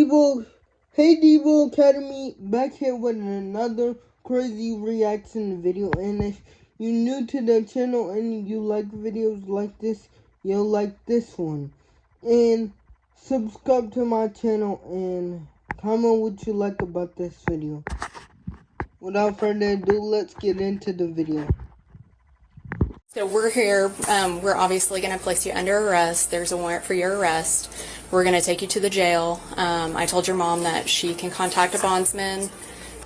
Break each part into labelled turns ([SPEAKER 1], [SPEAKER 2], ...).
[SPEAKER 1] Devo, hey Devo Academy, back here with another crazy reaction video. And if you're new to the channel and you like videos like this, you'll like this one. And subscribe to my channel and comment what you like about this video. Without further ado, let's get into the video.
[SPEAKER 2] So we're here, we're obviously going to place you under arrest. There's a warrant for your arrest. We're going to take you to the jail. I told your mom that she can contact a bondsman.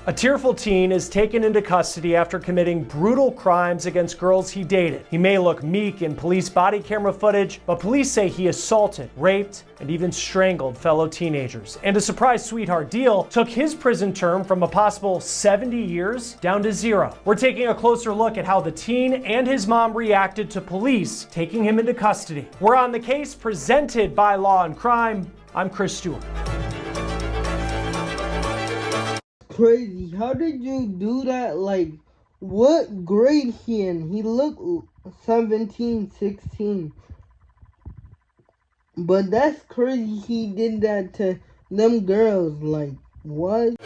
[SPEAKER 3] A tearful teen is taken into custody after committing brutal crimes against girls he dated. He may look meek in police body camera footage, but police say he assaulted, raped, and even strangled fellow teenagers. And a surprise sweetheart deal took his prison term from a possible 70 years down to 0. We're taking a closer look at how the teen and his mom reacted to police taking him into custody. We're on the case presented by Law and Crime. I'm Chris Stewart.
[SPEAKER 1] Crazy. How did you do that? Like, what grade he in? He looked 17, 16. But that's crazy he did that to them girls. Like, what?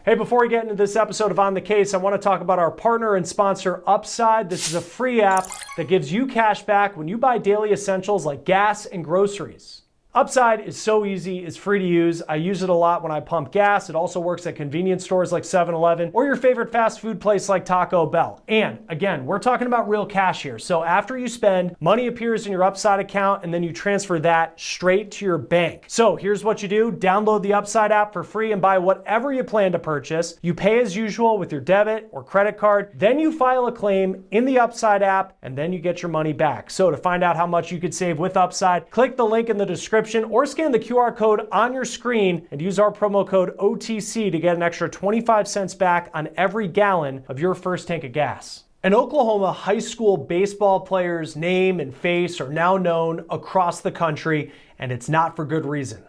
[SPEAKER 3] Hey, before we get into this episode of On the Case, I want to talk about our partner and sponsor, Upside. This is a free app that gives you cash back when you buy daily essentials like gas and groceries. Upside is so easy, it's free to use. I use it a lot when I pump gas. It also works at convenience stores like 7-Eleven or your favorite fast food place like Taco Bell. And again, we're talking about real cash here. So after you spend, money appears in your Upside account and then you transfer that straight to your bank. So here's what you do. Download the Upside app for free and buy whatever you plan to purchase. You pay as usual with your debit or credit card. Then you file a claim in the Upside app and then you get your money back. So to find out how much you could save with Upside, click the link in the description or scan the QR code on your screen and use our promo code OTC to get an extra 25 cents back on every gallon of your first tank of gas. An Oklahoma high school baseball player's name and face are now known across the country, and it's not for good reason.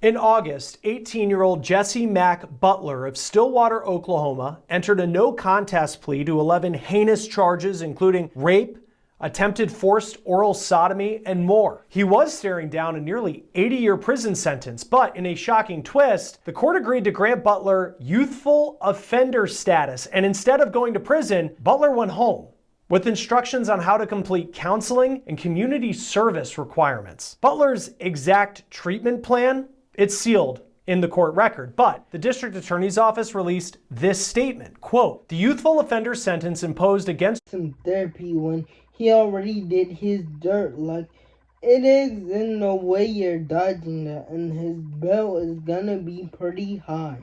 [SPEAKER 3] In August, 18-year-old Jesse Mack Butler of Stillwater, Oklahoma, entered a no contest plea to 11 heinous charges, including rape, attempted forced oral sodomy, and more. He was staring down a nearly 80-year prison sentence, but in a shocking twist, the court agreed to grant Butler youthful offender status, and instead of going to prison, Butler went home with instructions on how to complete counseling and community service requirements. Butler's exact treatment plan, it's sealed in the court record, but the district attorney's office released this statement, quote, "The youthful offender sentence imposed against
[SPEAKER 1] some therapy when he already did his dirt. Like, it is in no way you're dodging that, and his bail is gonna be pretty high."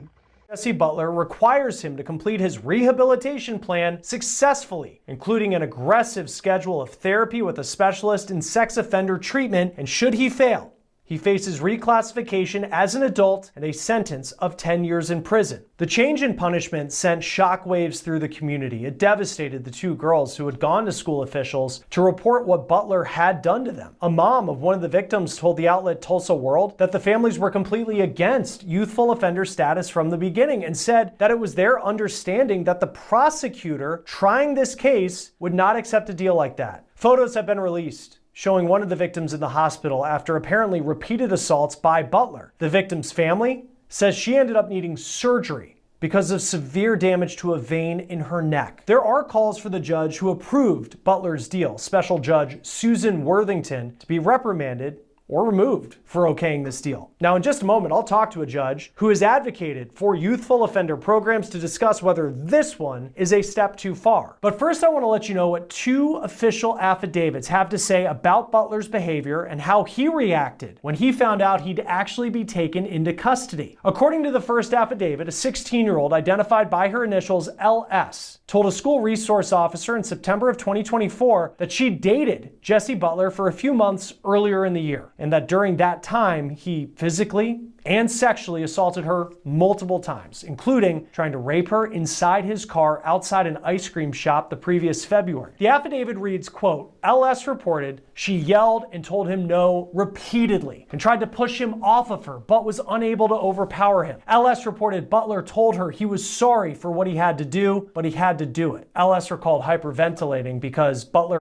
[SPEAKER 3] Jesse Butler requires him to complete his rehabilitation plan successfully, including an aggressive schedule of therapy with a specialist in sex offender treatment, and should he fail, he faces reclassification as an adult and a sentence of 10 years in prison. The change in punishment sent shockwaves through the community. It devastated the two girls who had gone to school officials to report what Butler had done to them. A mom of one of the victims told the outlet Tulsa World that the families were completely against youthful offender status from the beginning and said that it was their understanding that the prosecutor trying this case would not accept a deal like that. Photos have been released showing one of the victims in the hospital after apparently repeated assaults by Butler. The victim's family says she ended up needing surgery because of severe damage to a vein in her neck. There are calls for the judge who approved Butler's deal, Special Judge Susan Worthington, to be reprimanded or removed for okaying this deal. Now, in just a moment, I'll talk to a judge who has advocated for youthful offender programs to discuss whether this one is a step too far. But first, I want to let you know what two official affidavits have to say about Butler's behavior and how he reacted when he found out he'd actually be taken into custody. According to the first affidavit, a 16-year-old identified by her initials LS told a school resource officer in September of 2024 that she dated Jesse Butler for a few months earlier in the year, and that during that time, he physically and sexually assaulted her multiple times, including trying to rape her inside his car outside an ice cream shop the previous February. The affidavit reads, quote, "LS reported she yelled and told him no repeatedly and tried to push him off of her, but was unable to overpower him. LS reported Butler told her he was sorry for what he had to do, but he had to do it." LS recalled hyperventilating because Butler...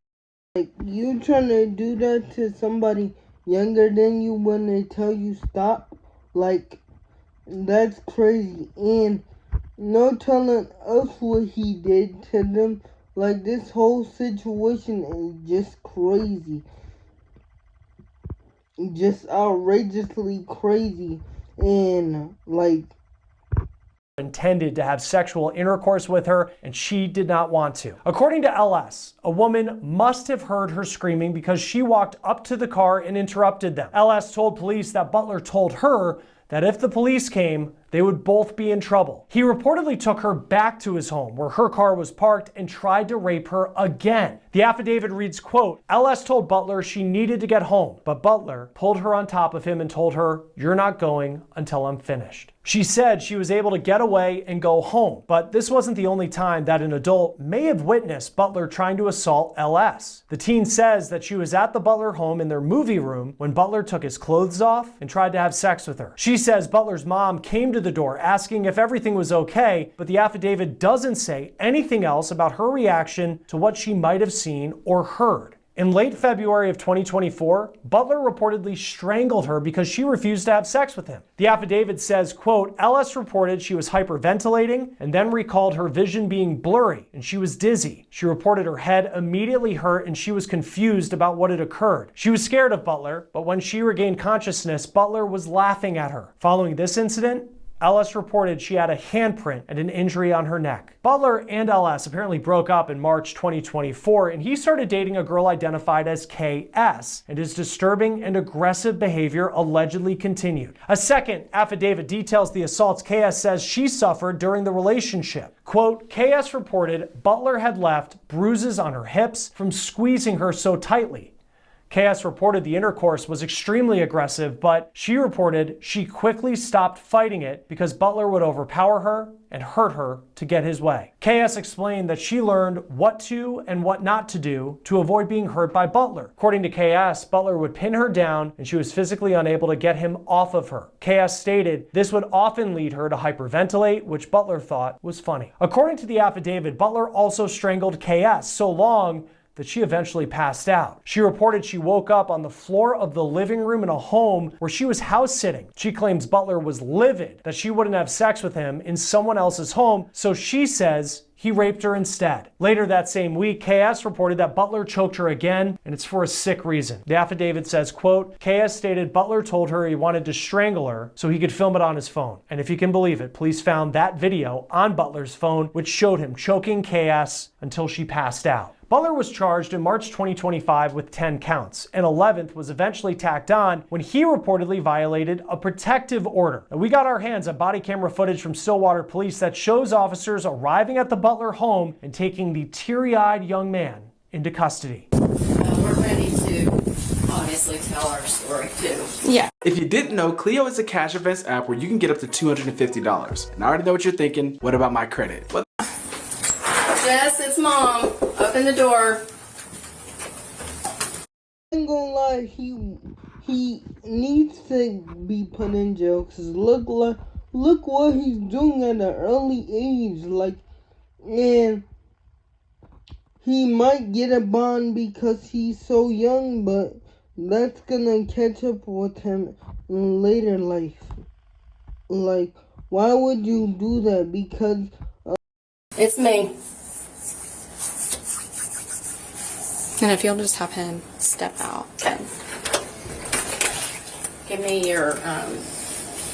[SPEAKER 1] Like, you trying to do that to somebody younger than you when they tell you stop. Like, that's crazy. And no telling us what he did to them. Like, this whole situation is just crazy. Just outrageously crazy. And, like,
[SPEAKER 3] intended to have sexual intercourse with her, and she did not want to. According to LS, a woman must have heard her screaming because she walked up to the car and interrupted them. LS told police that Butler told her that if the police came, they would both be in trouble. He reportedly took her back to his home where her car was parked and tried to rape her again. The affidavit reads, quote, LS told Butler she needed to get home, but Butler pulled her on top of him and told her, "You're not going until I'm finished." She said she was able to get away and go home, but this wasn't the only time that an adult may have witnessed Butler trying to assault LS. The teen says that she was at the Butler home in their movie room when Butler took his clothes off and tried to have sex with her. She says Butler's mom came to the door asking if everything was okay, but the affidavit doesn't say anything else about her reaction to what she might have seen or heard. In late February of 2024, Butler reportedly strangled her because she refused to have sex with him. The affidavit says, quote, LS reported she was hyperventilating and then recalled her vision being blurry and she was dizzy. She reported her head immediately hurt and she was confused about what had occurred. She was scared of Butler, but when she regained consciousness, Butler was laughing at her. Following this incident, LS reported she had a handprint and an injury on her neck. Butler and LS apparently broke up in March 2024, and he started dating a girl identified as KS, and his disturbing and aggressive behavior allegedly continued. A second affidavit details the assaults KS says she suffered during the relationship. Quote, KS reported Butler had left bruises on her hips from squeezing her so tightly. KS reported the intercourse was extremely aggressive, but she reported she quickly stopped fighting it because Butler would overpower her and hurt her to get his way. KS explained that she learned what to and what not to do to avoid being hurt by Butler. According to KS, Butler would pin her down and she was physically unable to get him off of her. KS stated this would often lead her to hyperventilate, which Butler thought was funny. According to the affidavit, Butler also strangled KS so long that she eventually passed out. She reported she woke up on the floor of the living room in a home where she was house sitting. She claims Butler was livid that she wouldn't have sex with him in someone else's home, so she says he raped her instead. Later that same week, KS reported that Butler choked her again, and it's for a sick reason. The affidavit says, quote, KS stated Butler told her he wanted to strangle her so he could film it on his phone. And if you can believe it, police found that video on Butler's phone, which showed him choking KS until she passed out. Butler was charged in March 2025 with 10 counts. An 11th was eventually tacked on when he reportedly violated a protective order. And we got our hands on body camera footage from Stillwater police that shows officers arriving at the Butler home and taking the teary-eyed young man into custody.
[SPEAKER 2] We're ready to obviously tell our story too. Yeah.
[SPEAKER 4] If you didn't know, Clio is a cash advance app where you can get up to $250. And I already know what you're thinking. What about my credit? Well,
[SPEAKER 2] Jess, it's Mom. Open the door.
[SPEAKER 1] I ain't gonna lie, he needs to be put in jail because look what he's doing at an early age, like, and he might get a bond because he's so young, but that's gonna catch up with him in later life. Like, why would you do that? Because
[SPEAKER 2] It's me. And if you'll just have him step out and give me your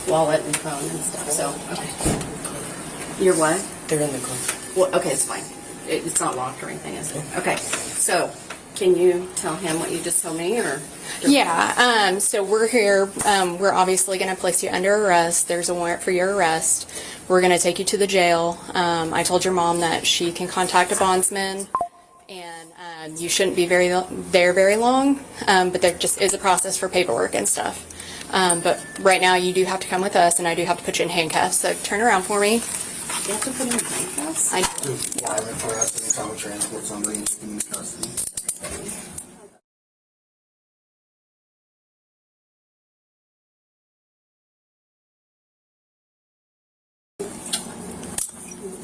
[SPEAKER 2] wallet and phone and stuff. So, okay. Your what?
[SPEAKER 5] They're in the car.
[SPEAKER 2] Well, okay, it's fine. It's not locked or anything, is it? Okay. So, can you tell him what you just told me, or? Yeah. So we're here. We're obviously going to place you under arrest. There's a warrant for your arrest. We're going to take you to the jail. I told your mom that she can contact a bondsman. And you shouldn't be very long, but there just is a process for paperwork and stuff. But right now you do have to come with us, and I do have to put you in handcuffs. So turn around for me. You have to put him in handcuffs? I do.
[SPEAKER 5] Yeah, if I have to come transport somebody in custody.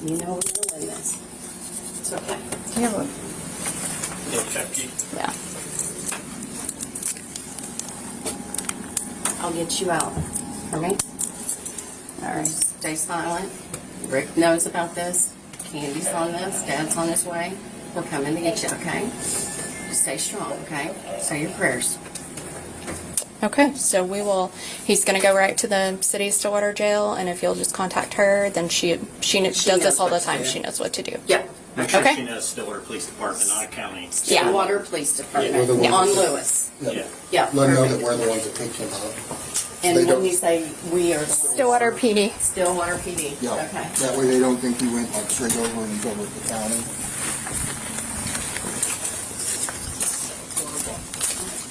[SPEAKER 2] You know we're going to win this. It's okay. Yeah.
[SPEAKER 6] I'll get you out. For me? Alright, stay silent. Rick knows about this. Candy's on this. Dad's on his way. We're coming to get you, okay? Stay strong, okay? Say your prayers.
[SPEAKER 2] Okay, so he's going to go right to the city of Stillwater jail, and if you'll just contact her, then she does this all the time. She knows what to do.
[SPEAKER 6] Yep.
[SPEAKER 7] Make sure
[SPEAKER 2] Okay.
[SPEAKER 7] she knows Stillwater Police Department, not a county.
[SPEAKER 6] Stillwater Police Department.
[SPEAKER 5] We're the ones
[SPEAKER 6] On
[SPEAKER 5] that-
[SPEAKER 6] Lewis.
[SPEAKER 7] Yeah.
[SPEAKER 6] Yeah.
[SPEAKER 5] Let them know that
[SPEAKER 6] perfect.
[SPEAKER 5] we're the ones that picked him up.
[SPEAKER 6] And
[SPEAKER 5] They
[SPEAKER 6] when
[SPEAKER 5] don't-
[SPEAKER 6] you say we are the ones.
[SPEAKER 2] Stillwater PD.
[SPEAKER 6] Stillwater PD.
[SPEAKER 5] Yeah.
[SPEAKER 6] Okay.
[SPEAKER 5] That way they don't think he went like straight over and he's over at the county.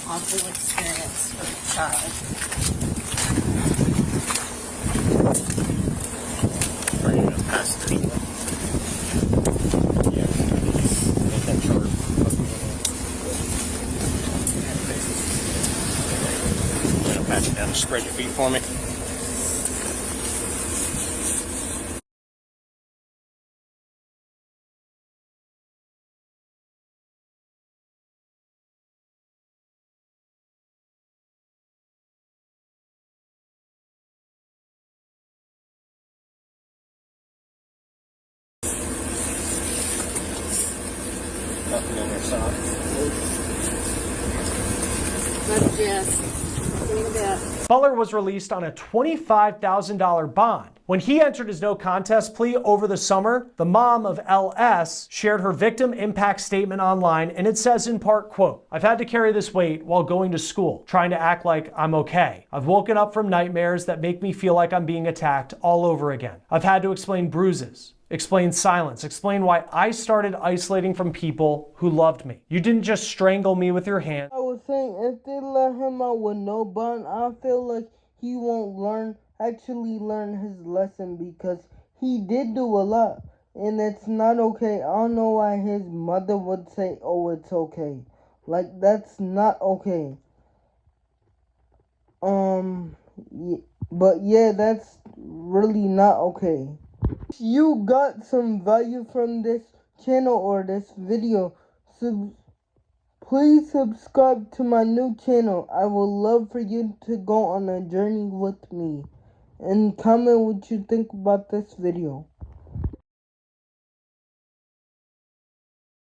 [SPEAKER 6] Awful experience for the child.
[SPEAKER 7] Are you going to pass the people? Yeah. Make that chart. You going to pass it down and spread your feet for me? Nothing on their side.
[SPEAKER 6] That's Jess. See you in a bit.
[SPEAKER 3] Butler was released on a $25,000 bond. When he entered his no contest plea over the summer, the mom of LS shared her victim impact statement online, and it says in part, quote, "I've had to carry this weight while going to school, trying to act like I'm okay. I've woken up from nightmares that make me feel like I'm being attacked all over again. I've had to explain bruises, explain silence, explain why I started isolating from people who loved me. You didn't just strangle me with your hand."
[SPEAKER 1] I was saying, if they let him out with no bond, I feel like he won't actually learn his lesson, because he did do a lot, and it's not okay. I don't know why his mother would say, oh, it's okay. Like, that's not okay. But yeah, that's really not okay. If you got some value from this channel or this video, please subscribe to my new channel. I would love for you to go on a journey with me. And comment what you think about this video.